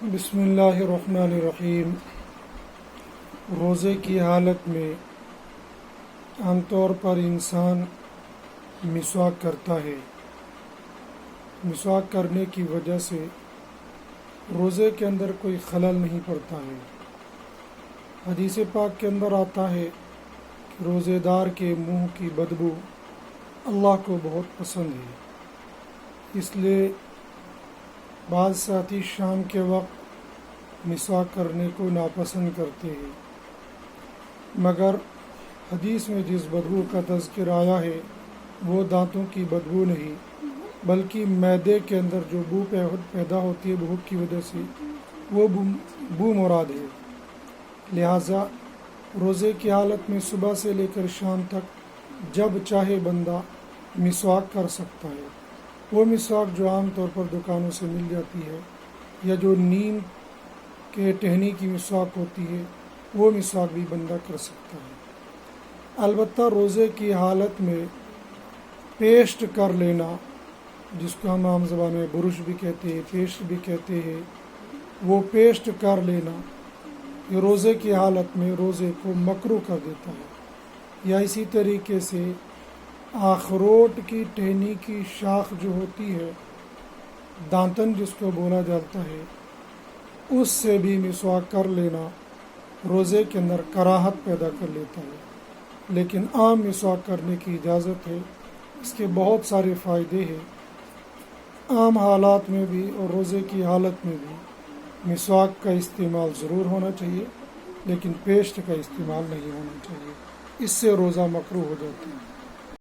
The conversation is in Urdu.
بسم اللہ الرحمن الرحیم۔ روزے کی حالت میں عام طور پر انسان مسواک کرتا ہے۔ مسواک کرنے کی وجہ سے روزے کے اندر کوئی خلل نہیں پڑتا ہے۔ حدیث پاک کے اندر آتا ہے کہ روزے دار کے منہ کی بدبو اللہ کو بہت پسند ہے، اس لیے بعض ساتھی شام کے وقت مسواک کرنے کو ناپسند کرتے ہیں، مگر حدیث میں جس بدبو کا تذکر آیا ہے وہ دانتوں کی بدبو نہیں بلکہ معدے کے اندر جو بو پیدا ہوتی ہے بھوک کی وجہ سے، وہ بو مراد ہے۔ لہٰذا روزے کی حالت میں صبح سے لے کر شام تک جب چاہے بندہ مسواک کر سکتا ہے۔ وہ مسواک جو عام طور پر دکانوں سے مل جاتی ہے یا جو نیم کے ٹہنی کی مسواک ہوتی ہے، وہ مسواک بھی بندہ کر سکتا ہے۔ البتہ روزے کی حالت میں پیسٹ کر لینا، جس کو ہم عام زبان میں برش بھی کہتے ہیں، پیسٹ بھی کہتے ہیں، وہ پیسٹ کر لینا یہ روزے کی حالت میں روزے کو مکروہ کر دیتا ہے۔ یا اسی طریقے سے اخروٹ کی ٹہنی کی شاخ جو ہوتی ہے، دانتن جس کو بولا جاتا ہے، اس سے بھی مسواک کر لینا روزے کے اندر کراہت پیدا کر لیتا ہے، لیکن عام مسواک کرنے کی اجازت ہے۔ اس کے بہت سارے فائدے ہیں۔ عام حالات میں بھی اور روزے کی حالت میں بھی مسواک کا استعمال ضرور ہونا چاہیے، لیکن پیسٹ کا استعمال نہیں ہونا چاہیے، اس سے روزہ مکروہ ہو جاتا ہے۔